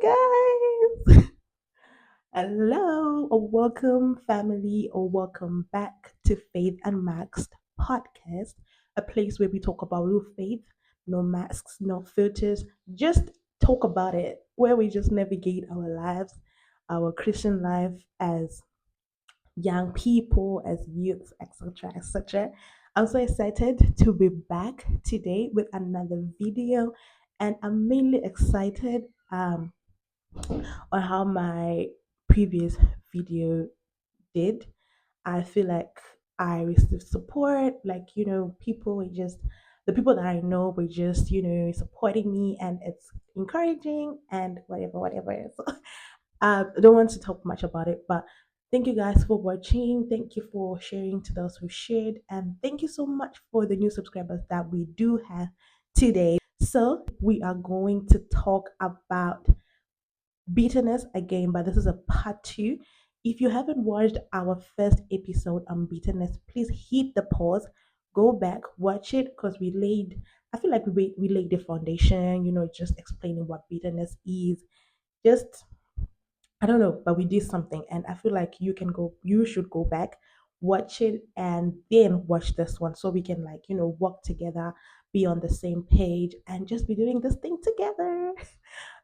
guys. Hello, or welcome, family, or welcome back to Faith Unmasked podcast, a place where we talk about real faith, no masks, no filters, just talk about it, where we just navigate our lives, our Christian life as young people, as youth, etc., etc. I'm so excited to be back today with another video, and I'm mainly excited. On how my previous video did. I feel like I received support, like, people were just, the people that I know were just, supporting me, and it's encouraging and whatever, whatever. So, I don't want to talk much about it, but thank you guys for watching. Thank you for sharing to those who shared, and thank you so much for the new subscribers that we do have today. So, we are going to talk about bitterness again, but this is a part two. If you haven't watched our first episode on bitterness, please hit the pause, go back, watch it, because I feel like we laid the foundation, just explaining what bitterness is. Just, I don't know, but we did something, and I feel like you should go back, watch it, and then watch this one so we can, like, work together, be on the same page, and just be doing this thing together.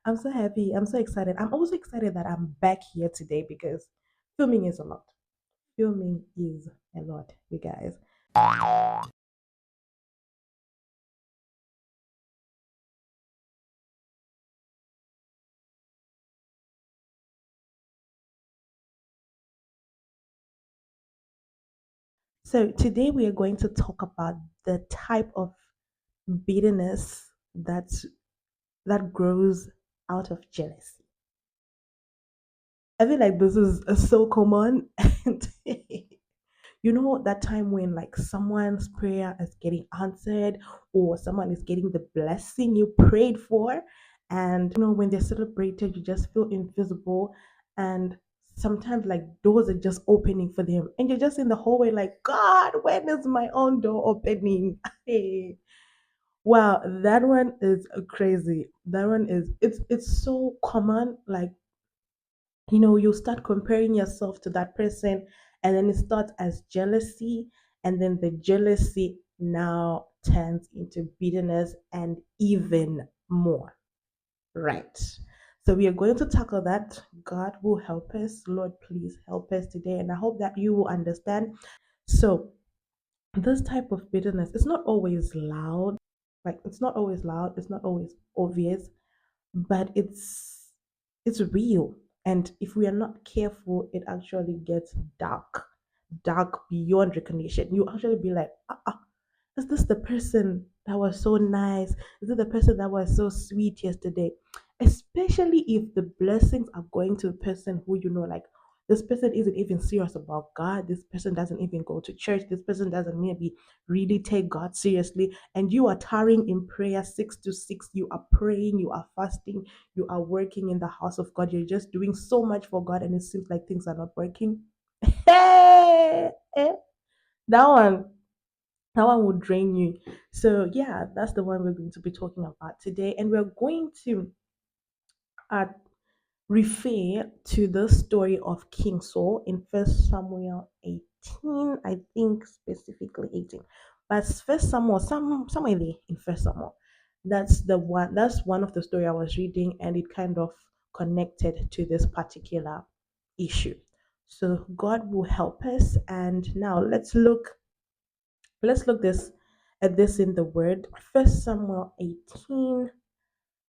I'm so happy. I'm so excited. I'm also excited that I'm back here today because filming is a lot. Filming is a lot, you guys. So today we are going to talk about the type of bitterness that grows out of jealousy. I feel like this is so common. And that time when, like, someone's prayer is getting answered, or someone is getting the blessing you prayed for, and when they're celebrated, you just feel invisible, and sometimes, like, doors are just opening for them, and you're just in the hallway like, God, when is my own door opening? Hey, wow, that one is crazy. That one is, it's so common. Like, you start comparing yourself to that person, and then it starts as jealousy, and then the jealousy now turns into bitterness and even more, right? So we are going to tackle that. God will help us. Lord, please help us today, and I hope that you will understand. So this type of bitterness, it's not always loud. Like, it's not always loud, it's not always obvious, but it's real. And if we are not careful, it actually gets dark beyond recognition. You actually be like, is this the person that was so nice? Is it the person that was so sweet yesterday? Especially if the blessings are going to a person who, like, this person isn't even serious about God. This person doesn't even go to church. This person doesn't maybe really take God seriously. And you are tarrying in prayer 6 to 6. You are praying, you are fasting, you are working in the house of God. You're just doing so much for God, and it seems like things are not working. Hey, that one that one will drain you. So yeah, that's the one we're going to be talking about today, and we're going to uh, refer to the story of King Saul in First Samuel 18. I think specifically 18, but First Samuel, somewhere there in First Samuel. That's the one. That's one of the story I was reading, and it kind of connected to this particular issue. So God will help us, and now let's look this at this in the word. First Samuel 18,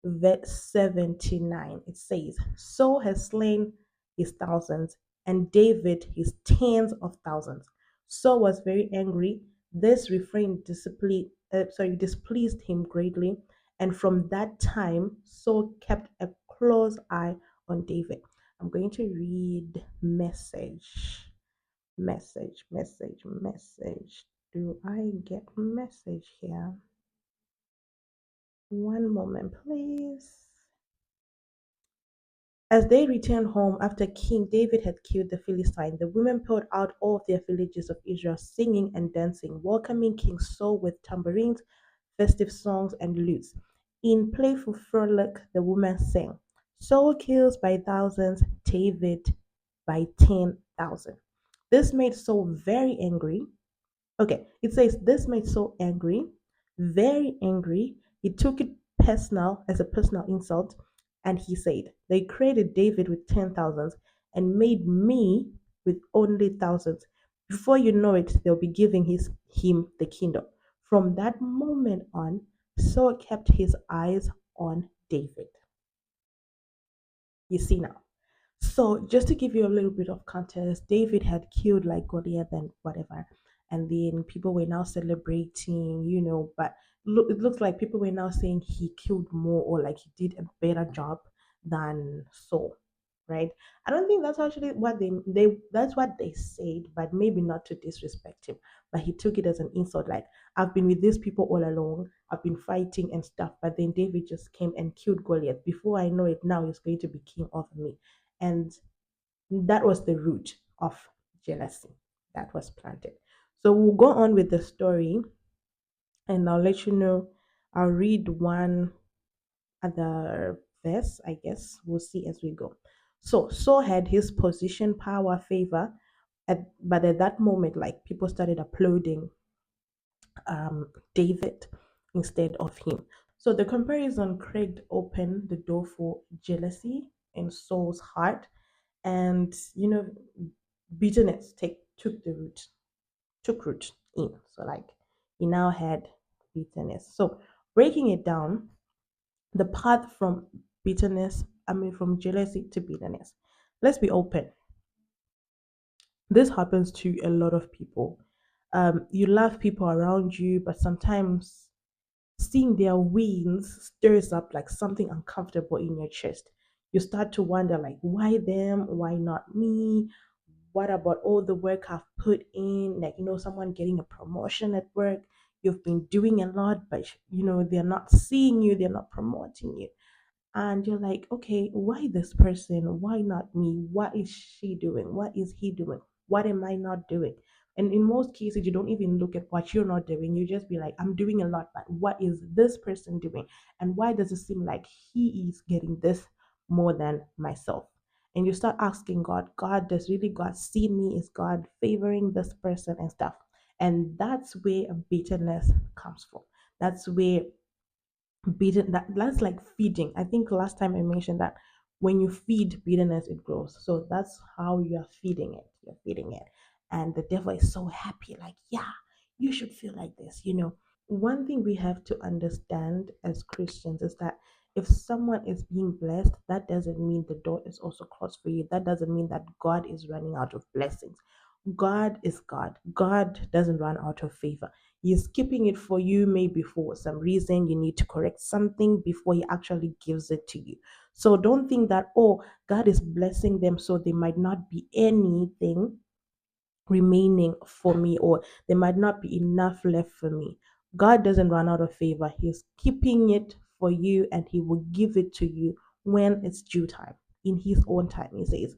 verse 79. It says, Saul has slain his thousands, and David his tens of thousands. Saul was very angry. This refrain displeased him greatly, and from that time Saul kept a close eye on David. I'm going to read message. Do I get message here? One moment, please. As they returned home after King David had killed the Philistine, the women poured out all of their villages of Israel, singing and dancing, welcoming King Saul with tambourines, festive songs, and lutes. In playful frolic, the women sang. Saul kills by thousands, David by 10,000. This made Saul very angry. Okay, it says this made Saul angry, very angry. He took it personal as a personal insult, and he said, "They created David with 10,000s and made me with only thousands. Before you know it, they'll be giving him the kingdom." From that moment on, Saul kept his eyes on David. You see now. So, just to give you a little bit of context, David had killed like Goliath and whatever, and then people were now celebrating, but it looks like people were now saying he killed more or like he did a better job than Saul, right? I don't think that's actually what they that's what they said, but maybe not to disrespect him, but he took it as an insult, like I've been with these people all along, I've been fighting and stuff, but then David just came and killed Goliath. Before I know it, now he's going to be king of me. And that was the root of jealousy that was planted. So we'll go on with the story and I'll let you know. I'll read one other verse, I guess. We'll see as we go. So Saul had his position, power, favor, but at that moment, like people started applauding David instead of him. So the comparison cracked open the door for jealousy in Saul's heart, and bitterness took root in. So like he now had bitterness. So breaking it down, the path from from jealousy to bitterness. Let's be open. This happens to a lot of people. You love people around you, but sometimes seeing their wins stirs up like something uncomfortable in your chest. You start to wonder, like, why them? Why not me? What about all the work I've put in? Like, someone getting a promotion at work. You've been doing a lot, but they're not seeing you, they're not promoting you, and you're like, okay, why this person? Why not me? What is she doing? What is he doing? What am I not doing? And in most cases, you don't even look at what you're not doing. You just be like, I'm doing a lot, but what is this person doing? And why does it seem like he is getting this more than myself? And you start asking God, God, does really God see me? Is God favoring this person and stuff? And that's where bitterness comes from. That's where that's like feeding. I think last time I mentioned that when you feed bitterness it grows, so that's how you're feeding it, and the devil is so happy, like, yeah, you should feel like this. One thing we have to understand as Christians is that if someone is being blessed, that doesn't mean the door is also closed for you. That doesn't mean that God is running out of blessings. God is God. God doesn't run out of favor. He's keeping it for you, maybe for some reason you need to correct something before he actually gives it to you. So don't think that, oh, God is blessing them, so there might not be anything remaining for me, or there might not be enough left for me. God doesn't run out of favor. He's keeping it for you and he will give it to you when it's due time, in his own time, he says.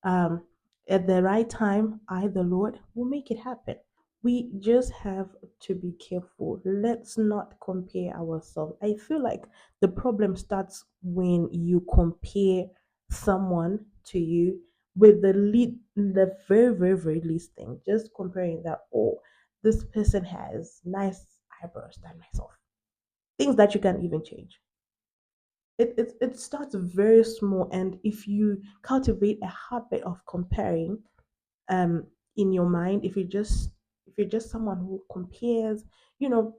um, at the right time, I, the Lord, will make it happen. We just have to be careful. Let's not compare ourselves. I feel like the problem starts when you compare someone to you with the very, very, very least thing. Just comparing that, oh, this person has nice eyebrows than myself. Things that you can't even change. It starts very small, and if you cultivate a habit of comparing, um in your mind, if you're just someone who compares, you know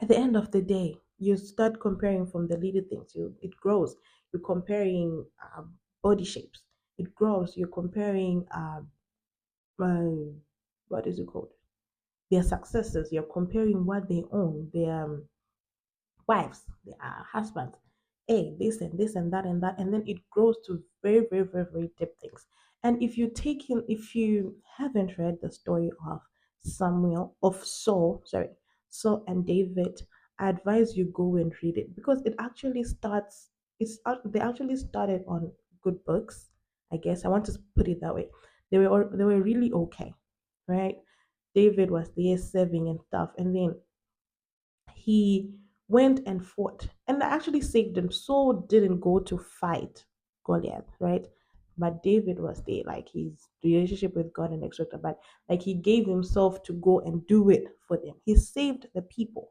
at the end of the day you start comparing from the little things. It grows. You're comparing body shapes. It grows. You're comparing uh, what is it called, their successes. You're comparing what they own, their wives, their husbands, hey, this and this and that and that, and then it grows to very, very, very, very deep things. And if you haven't read the story of Saul and David, I advise you go and read it, because it actually starts. They actually started on good books. I guess I want to put it that way. They were really okay, right? David was there serving and stuff, and then he went and fought and actually saved them. Saul didn't go to fight Goliath, right? But David was there, like his relationship with God and etc. But like he gave himself to go and do it for them. He saved the people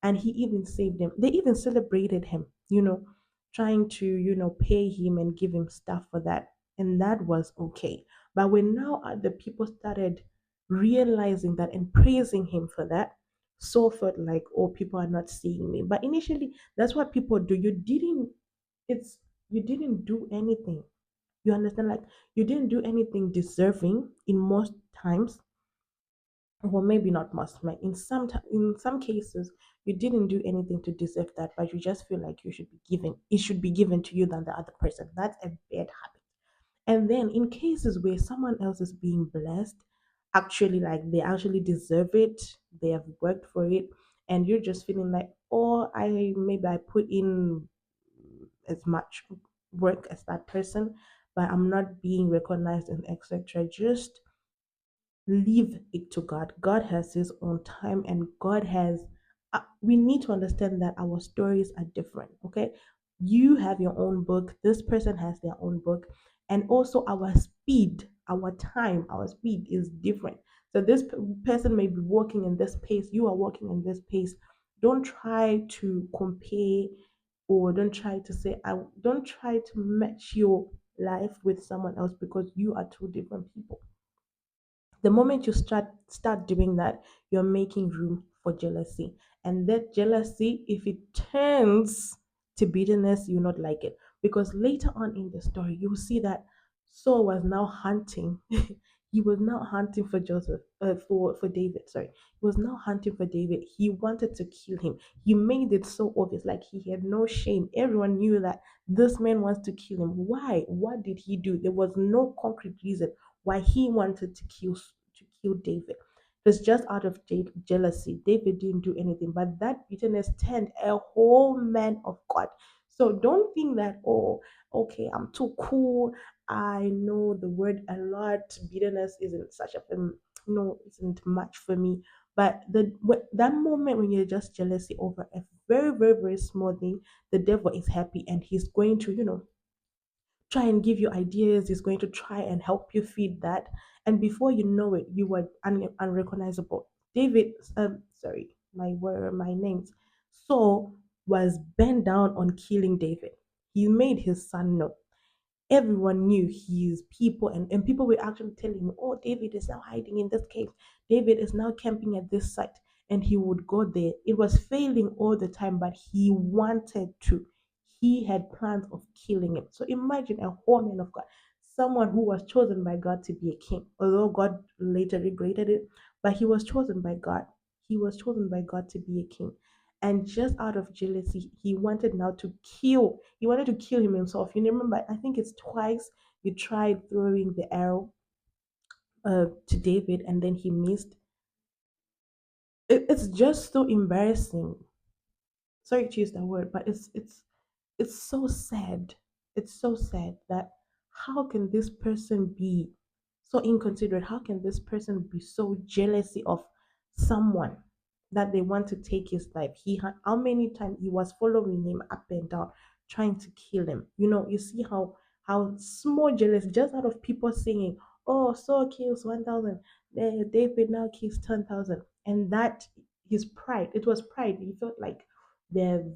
and he even saved them. They even celebrated him, trying to, pay him and give him stuff for that. And that was okay. But when now the people started realizing that and praising him for that, so felt like, oh, people are not seeing me. But initially, that's what people do. It's, you didn't do anything. You understand? Like, you didn't do anything deserving in most times, well, maybe not most, like in some cases you didn't do anything to deserve that, but you just feel like it should be given to you than the other person. That's a bad habit. And then in cases where someone else is being blessed, actually, like, they actually deserve it, they have worked for it, and you're just feeling like, oh, I put in as much work as that person, but I'm not being recognized and etc. Just leave it to God. God has His own time, and God has. We need to understand that our stories are different. Okay, you have your own book. This person has their own book, and also our speed, our time, our speed is different. So this person may be walking in this pace. You are walking in this pace. Don't try to compare, or don't try to say. I don't try to match your life with someone else because you are two different people. The moment you start doing that, you're making room for jealousy, and that jealousy, if it turns to bitterness, you not like it, because later on in the story you'll see that Saul was now hunting. He was now hunting for Joseph, for David, sorry. He was now hunting for David. He wanted to kill him. He made it so obvious, like he had no shame. Everyone knew that this man wants to kill him. Why? What did he do? There was no concrete reason why he wanted to kill David. It was just out of jealousy. David didn't do anything, but that bitterness turned a whole man of God. So don't think that, oh, okay, I'm too cool. I know the word a lot. Bitterness isn't such a no, isn't much for me. But that moment when you're just jealousy over a very, very, very small thing, the devil is happy and he's going to, try and give you ideas. He's going to try and help you feed that. And before you know it, you were unrecognizable. David, sorry, my names. Saul was bent down on killing David. He made his son know. Everyone knew his people, and people were actually telling him, oh, David is now hiding in this cave. David is now camping at this site. And he would go there. It was failing all the time, but he wanted to. He had plans of killing him. So imagine a whole man of God, someone who was chosen by God to be a king, although God later regretted it, but he was chosen by God. He was chosen by God to be a king. And just out of jealousy, he wanted to kill him himself. You remember, I think it's twice he tried throwing the arrow to David and then he missed. It's just so embarrassing. Sorry to use that word, but it's so sad. It's so sad that how can this person be so inconsiderate? How can this person be so jealousy of someone that they want to take his life? He had how many times he was following him up and down, trying to kill him. You see how small jealous just out of people saying, "Oh, Saul kills 1,000, David now kills 10,000," and that his pride. It was pride. He felt like they've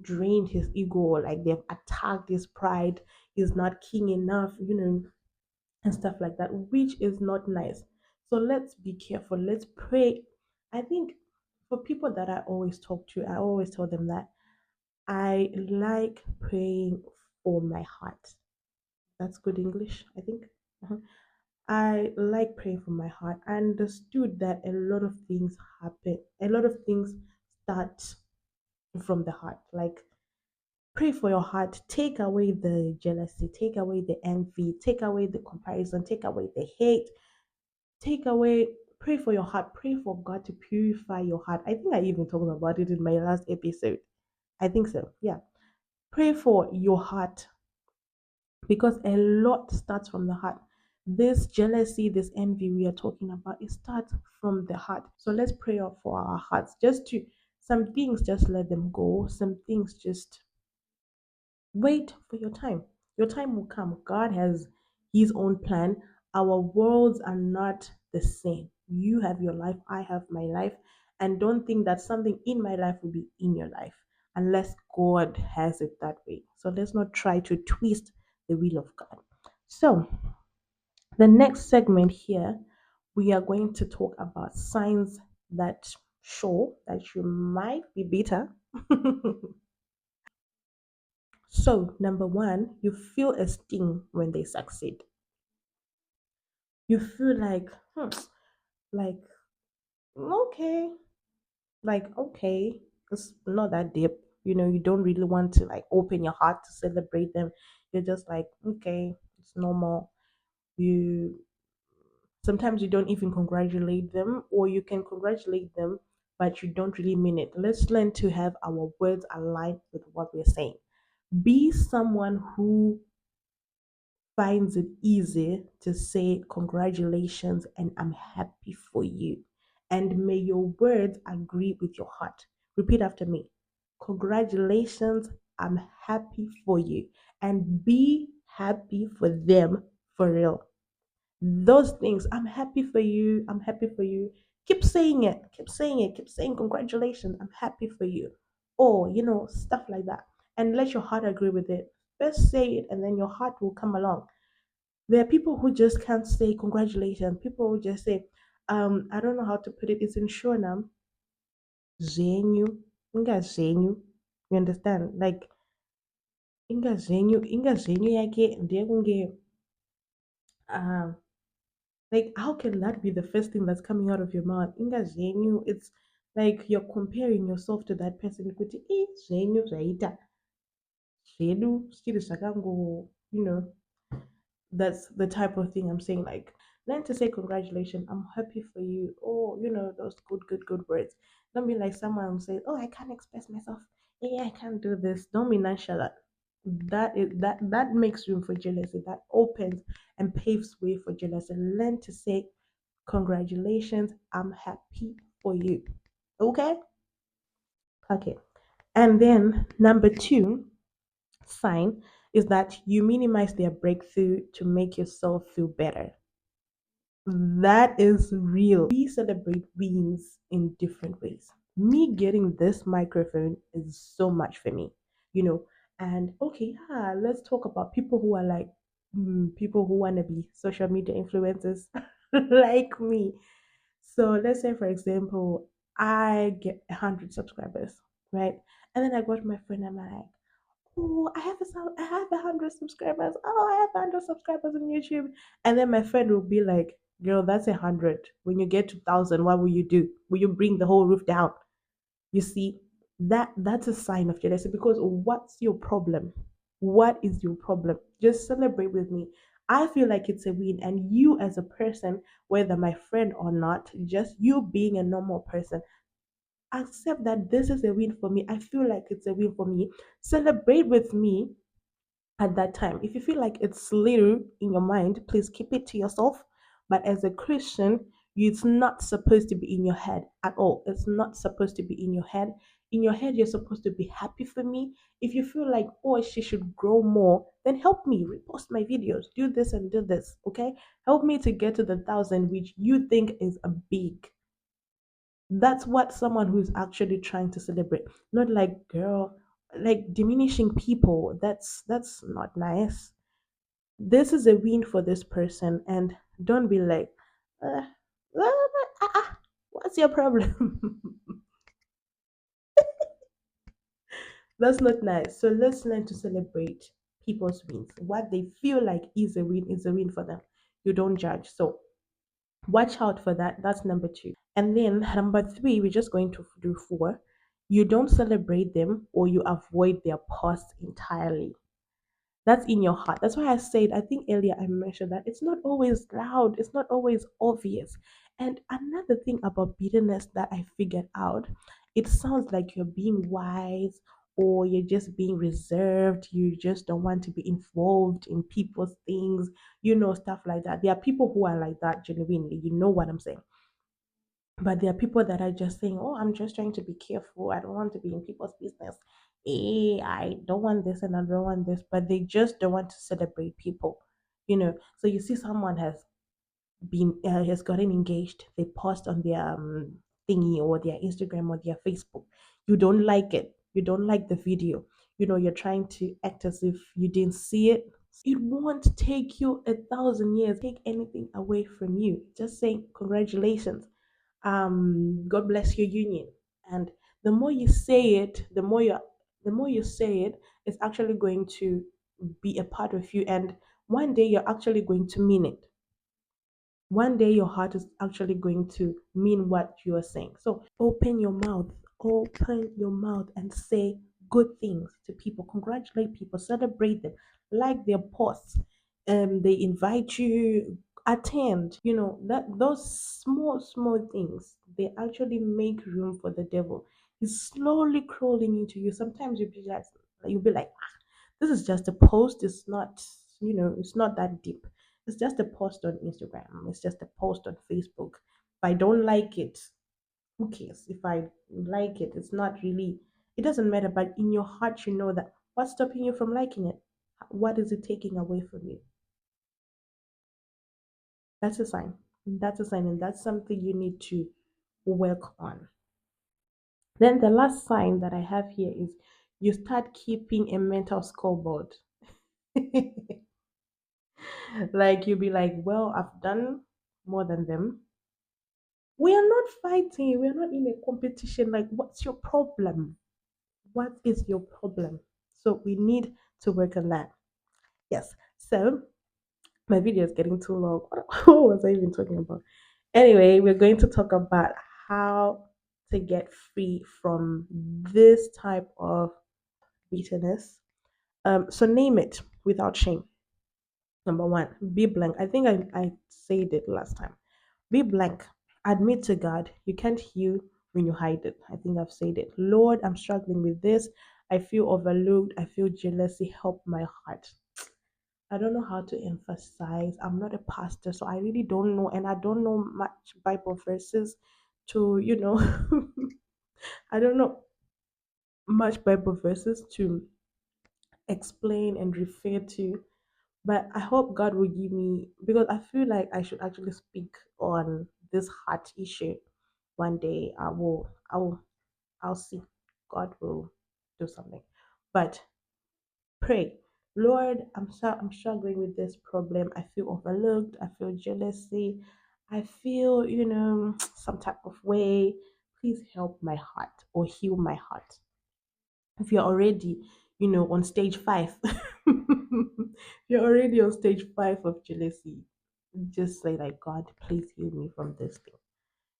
drained his ego, like they've attacked his pride. He's not king enough, and stuff like that, which is not nice. So let's be careful. Let's pray. I think for people that I always talk to, I always tell them that I like praying for my heart. That's good English, I think. Uh-huh. I like praying for my heart. I understood that a lot of things happen, a lot of things start from the heart. Like, pray for your heart. Take away the jealousy, take away the envy, take away the comparison, take away the hate, take away. Pray for your heart. Pray for God to purify your heart. I think I even talked about it in my last episode. I think so. Yeah. Pray for your heart because a lot starts from the heart. This jealousy, this envy we are talking about, it starts from the heart. So let's pray for our hearts just to Some things just let them go. Some things just wait for your time. Your time will come. God has His own plan. Our worlds are not the same. You have your life, I have my life. And don't think that something in my life will be in your life unless God has it that way. So let's not try to twist the will of God. So, the next segment here, we are going to talk about signs that show that you might be bitter. So, number one, you feel a sting when they succeed. You feel like, like, okay, okay, it's not that deep. You don't really want to like open your heart to celebrate them. You're just like, okay, it's normal. You Sometimes you don't even congratulate them, or you can congratulate them, but you don't really mean it. Let's learn to have our words aligned with what we're saying. Be someone who finds it easy to say congratulations and I'm happy for you. And may your words agree with your heart. Repeat after me. Congratulations, I'm happy for you. And be happy for them for real. Those things, I'm happy for you, I'm happy for you. Keep saying it, keep saying it, keep saying congratulations, I'm happy for you. Or, stuff like that. And let your heart agree with it. First say it, and then your heart will come along. There are people who just can't say congratulations. People will just say, I don't know how to put it. It's in Shona. Zenyu. Inga zenyu. You understand? Like inga zenyu yake ndiye kunge um like how can that be the first thing that's coming out of your mouth? Inga zenyu. It's like you're comparing yourself to that person. Kuti zenyu zvaita zvedu still sakango, you know that's the type of thing I'm saying. Like, learn to say congratulations, I'm happy for you. Oh, those good words. Don't be like someone says, oh, I can't express myself. Yeah, I can't do this. Don't be nonchalant. That makes room for jealousy. That opens and paves way for jealousy. Learn to say congratulations, I'm happy for you. Okay? Okay. And then number two sign is that you minimize their breakthrough to make yourself feel better. That is real. We celebrate wins in different ways. Me getting this microphone is so much for me, you know. And okay, yeah, let's talk about people who are like people who want to be social media influencers like me. So let's say, for example, I get 100 subscribers, right? And then I go to my friend and I'm like, oh, I have 100 subscribers. Oh, I have 100 subscribers on YouTube. And then my friend will be like, girl, that's 100. When you get to 1,000, what will you do? Will you bring the whole roof down? You see, that's a sign of jealousy because what's your problem? What is your problem? Just celebrate with me. I feel like it's a win. And you, as a person, whether my friend or not, just you being a normal person, accept that this is a win for me. I feel like it's a win for me. Celebrate with me at that time. If you feel like it's little in your mind, please keep it to yourself. But as a Christian, it's not supposed to be in your head at all. It's not supposed to be in your head. In your head, you're supposed to be happy for me. If you feel like, oh, she should grow more, then help me repost my videos, do this and do this. Okay, help me to get to the 1,000, which you think is a big. That's what someone who's actually trying to celebrate, not like girl, like diminishing people. That's not nice. This is a win for this person, and don't be like, uh, what's your problem? That's not nice. So let's learn to celebrate people's wins. What they feel like is a win for them. You don't judge. So watch out for that. That's number two. And then number three, we're just going to do four. You don't celebrate them or you avoid their posts entirely. That's in your heart. That's why I said, I think earlier I mentioned that it's not always loud, it's not always obvious. And another thing about bitterness that I figured out, it sounds like you're being wise or you're just being reserved, you just don't want to be involved in people's things, stuff like that. There are people who are like that genuinely, you know what I'm saying. But there are people that are just saying, "Oh, I'm just trying to be careful. I don't want to be in people's business. I don't want this and I don't want this." But they just don't want to celebrate people, So you see, someone has gotten engaged. They post on their thingy or their Instagram or their Facebook. You don't like it. You don't like the video. You're trying to act as if you didn't see it. It won't take you 1,000 years, take anything away from you. Just saying congratulations, God bless your union. And the more you say it, the more you say it, it's actually going to be a part of you. And one day you're actually going to mean it. One day your heart is actually going to mean what you are saying. So open your mouth and say good things to people, congratulate people, celebrate them, like their posts. They invite you, attend, that those small things, they actually make room for the devil. He's slowly crawling into you. Sometimes you'll be like, this is just a post. It's not, it's not that deep. It's just a post on Instagram. It's just a post on Facebook. If I don't like it, who cares? If I like it, it's not really, it doesn't matter. But in your heart, you know that what's stopping you from liking it? What is it taking away from you? That's a sign. That's a sign. And that's something you need to work on. Then the last sign that I have here is you start keeping a mental scoreboard. Like you'll be like, well, I've done more than them. We are not fighting. We are not in a competition. Like, what's your problem? What is your problem? So we need to work on that. Yes. So my video is getting too long. What was I even talking about? Anyway, we're going to talk about how to get free from this type of bitterness. So name it without shame. Number one, be blank. I think I said it last time. Be blank. Admit to God. You can't heal when you hide it. I think I've said it. Lord, I'm struggling with this. I feel overlooked. I feel jealousy. Help my heart. I don't know how to emphasize. I'm not a pastor, so I really don't know. And I don't know much Bible verses to. I don't know much Bible verses to explain and refer to. But I hope God will give me, because I feel like I should actually speak on this heart issue one day. I'll see. God will do something. But pray, Lord, I'm struggling with this problem. I feel overlooked. I feel jealousy. I feel, some type of way. Please help my heart or heal my heart. If you're already, on stage 5, you're already on stage 5 of jealousy, just say like, God, please heal me from this thing.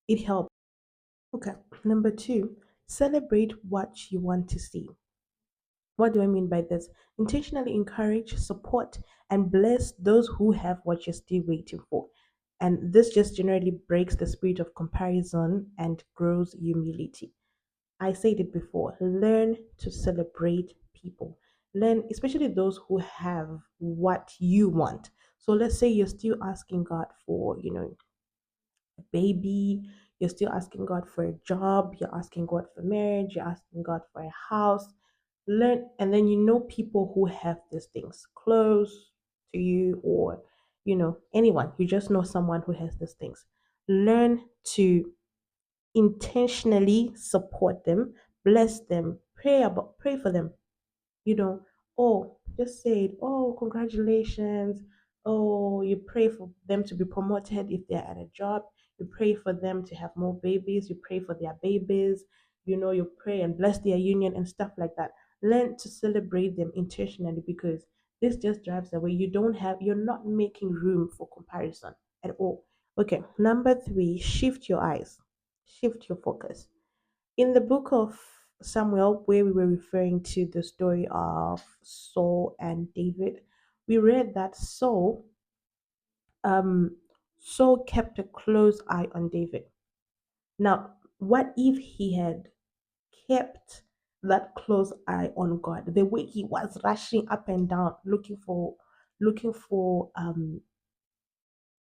It helps. Okay. Number 2, celebrate what you want to see. What do I mean by this? Intentionally encourage, support, and bless those who have what you're still waiting for. And this just generally breaks the spirit of comparison and grows humility. I said it before, learn to celebrate people. Learn, especially those who have what you want. So let's say you're still asking God for, a baby, you're still asking God for a job, you're asking God for marriage, you're asking God for a house. Learn, and then people who have these things close to you, or anyone. You just know someone who has these things. Learn to intentionally support them, bless them, pray for them. You know, oh, just say it. Oh, congratulations. Oh, you pray for them to be promoted if they're at a job. You pray for them to have more babies. You pray for their babies. You pray and bless their union and stuff like that. Learn to celebrate them intentionally, because this just drives away. You're not making room for comparison at all. Okay, number 3, shift your eyes, shift your focus. In the book of Samuel, where we were referring to the story of Saul and David, we read that um, Saul kept a close eye on David. Now, what if he had kept that close eye on God? The way he was rushing up and down looking for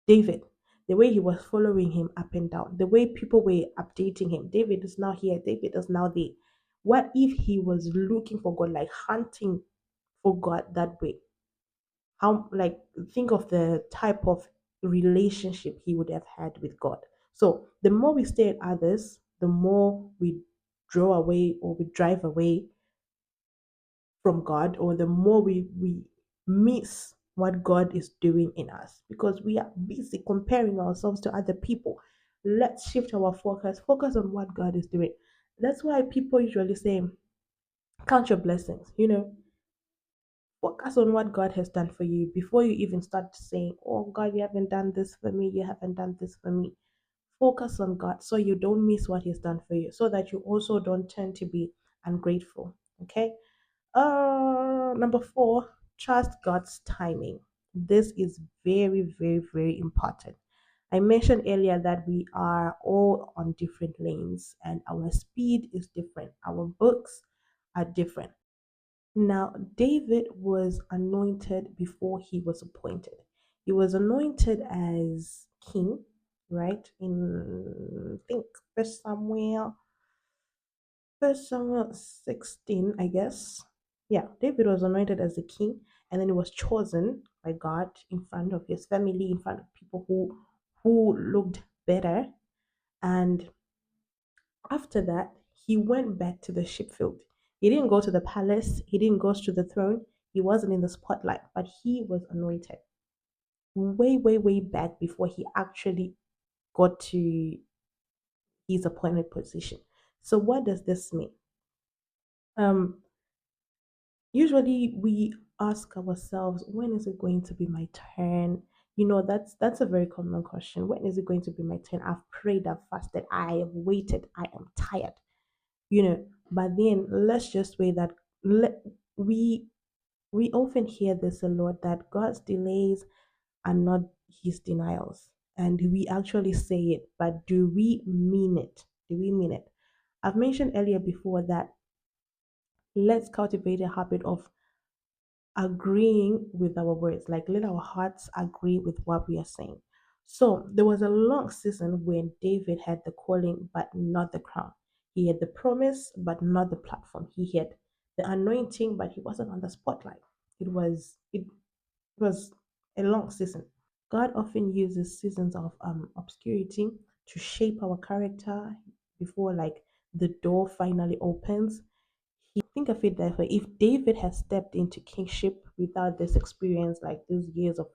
David. the way he was following him up and down, the way people were updating him. David is now here, David is now there. What if he was looking for God, like hunting for God that way? How, like, think of the type of relationship he would have had with God. So the more we stay at others, the more we draw away or we drive away from God, or the more we miss what God is doing in us because we are busy comparing ourselves to other people. Let's shift our focus on what God is doing. That's why people usually say, count your blessings, focus on what God has done for you before you even start saying, oh God, you haven't done this for me, you haven't done this for me. Focus on God so you don't miss what He's done for you, so that you also don't tend to be ungrateful. Okay. Number four, trust God's timing. This is very, very, very important. I mentioned earlier that we are all on different lanes and our speed is different. Our books are different. Now, David was anointed before he was appointed. He was anointed as king, right? In, I think, First Samuel First Samuel 16, I guess. Yeah, David was anointed as the king, and then he was chosen by God in front of his family, in front of people who looked better. And after that, he went back to the sheepfield. He didn't go to the palace, he didn't go to the throne, he wasn't in the spotlight, but he was anointed way, way, way back before he actually got to his appointed position. So what does this mean? Um, Usually we ask ourselves, when is it going to be my turn? That's a very common question. When is it going to be my turn? I've prayed, I've fasted, I have waited, I am tired. But then let's just wait that let we we often hear this a lot, that God's delays are not his denials. And we actually say it, but do we mean it? Do we mean it? I've mentioned earlier before that let's cultivate a habit of agreeing with our words, like let our hearts agree with what we are saying. So there was a long season when David had the calling but not the crown. He had the promise but not the platform. He had the anointing but he wasn't on the spotlight. It was a long season. God often uses seasons of obscurity to shape our character before, like, the door finally opens. Think of it that way. If David had stepped into kingship without this experience, like these years of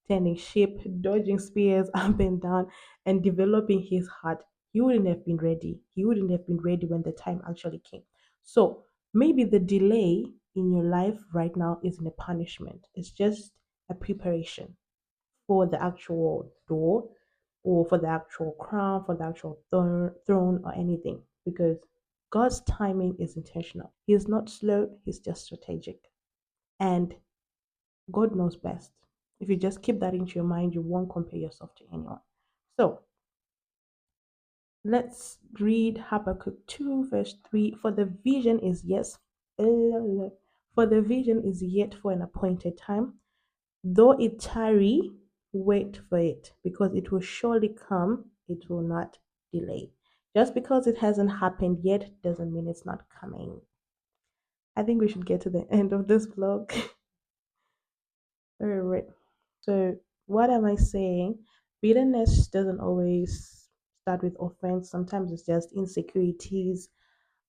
tending sheep, dodging spears up and down, and developing his heart, he wouldn't have been ready. He wouldn't have been ready when the time actually came. So maybe the delay in your life right now isn't a punishment, it's just a preparation for the actual door, or for the actual crown, for the actual throne, or anything. Because God's timing is intentional. He's not slow, He's just strategic. And God knows best. If you just keep that into your mind, you won't compare yourself to anyone. So let's read Habakkuk 2, verse 3. For the vision is yet for an appointed time. Though it tarry, wait for it, because it will surely come, it will not delay. Just because it hasn't happened yet doesn't mean it's not coming. I think we should get to the end of this vlog. All right. So, what am I saying? Bitterness doesn't always start with offense. Sometimes it's just insecurities.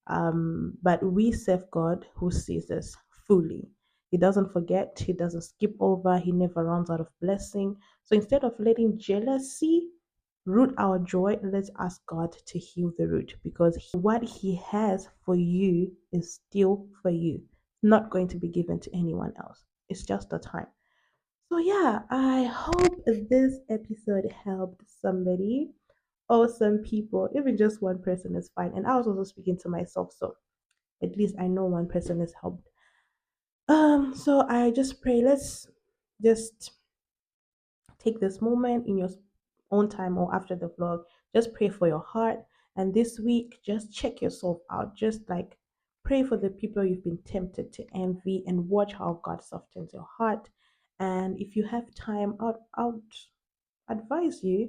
But we serve God who sees us fully. He doesn't forget, He doesn't skip over, He never runs out of blessing. So instead of letting jealousy root our joy, let's ask God to heal the root, because what He has for you is still for you, not going to be given to anyone else. It's just the time. So, yeah, I hope this episode helped somebody or some people. Even just one person is fine. And I was also speaking to myself, so at least I know one person is helped. So I just pray, let's just take this moment in your own time or after the vlog. Just pray for your heart. And this week, just check yourself out. Just like pray for the people you've been tempted to envy, and watch how God softens your heart. And if you have time, I'd advise you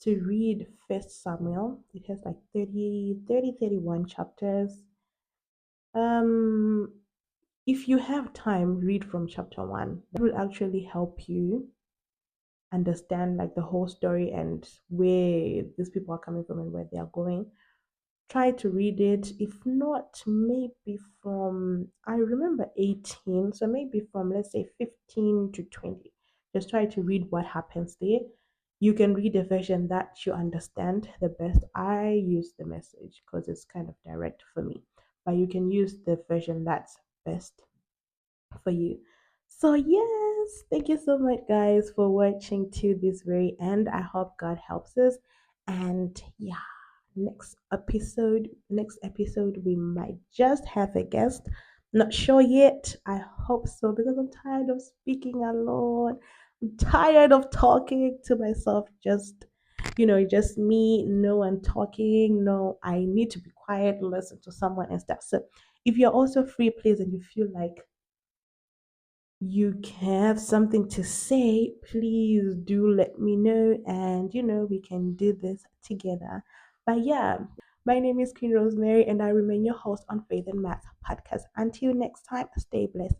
to read First Samuel. It has like 31 chapters. Um, if you have time, read from chapter one. That will actually help you understand like the whole story and where these people are coming from and where they are going. Try to read it. If not, maybe from, I remember 18, so maybe from, let's say, 15 to 20. Just try to read what happens there. You can read a version that you understand the best. I use the message because it's kind of direct for me, but you can use the version that's best for you. So, yes, thank you so much, guys, for watching to this very end. I hope God helps us. And yeah, next episode, we might just have a guest. Not sure yet. I hope so because I'm tired of speaking alone. I'm tired of talking to myself, just me, no one talking. No, I need to be quiet, listen to someone and stuff. So if you're also free, please, and you feel like you can have something to say, please do let me know, and we can do this together. But yeah, my name is Queen Rosemary, and I remain your host on Faith and Math podcast. Until next time, stay blessed.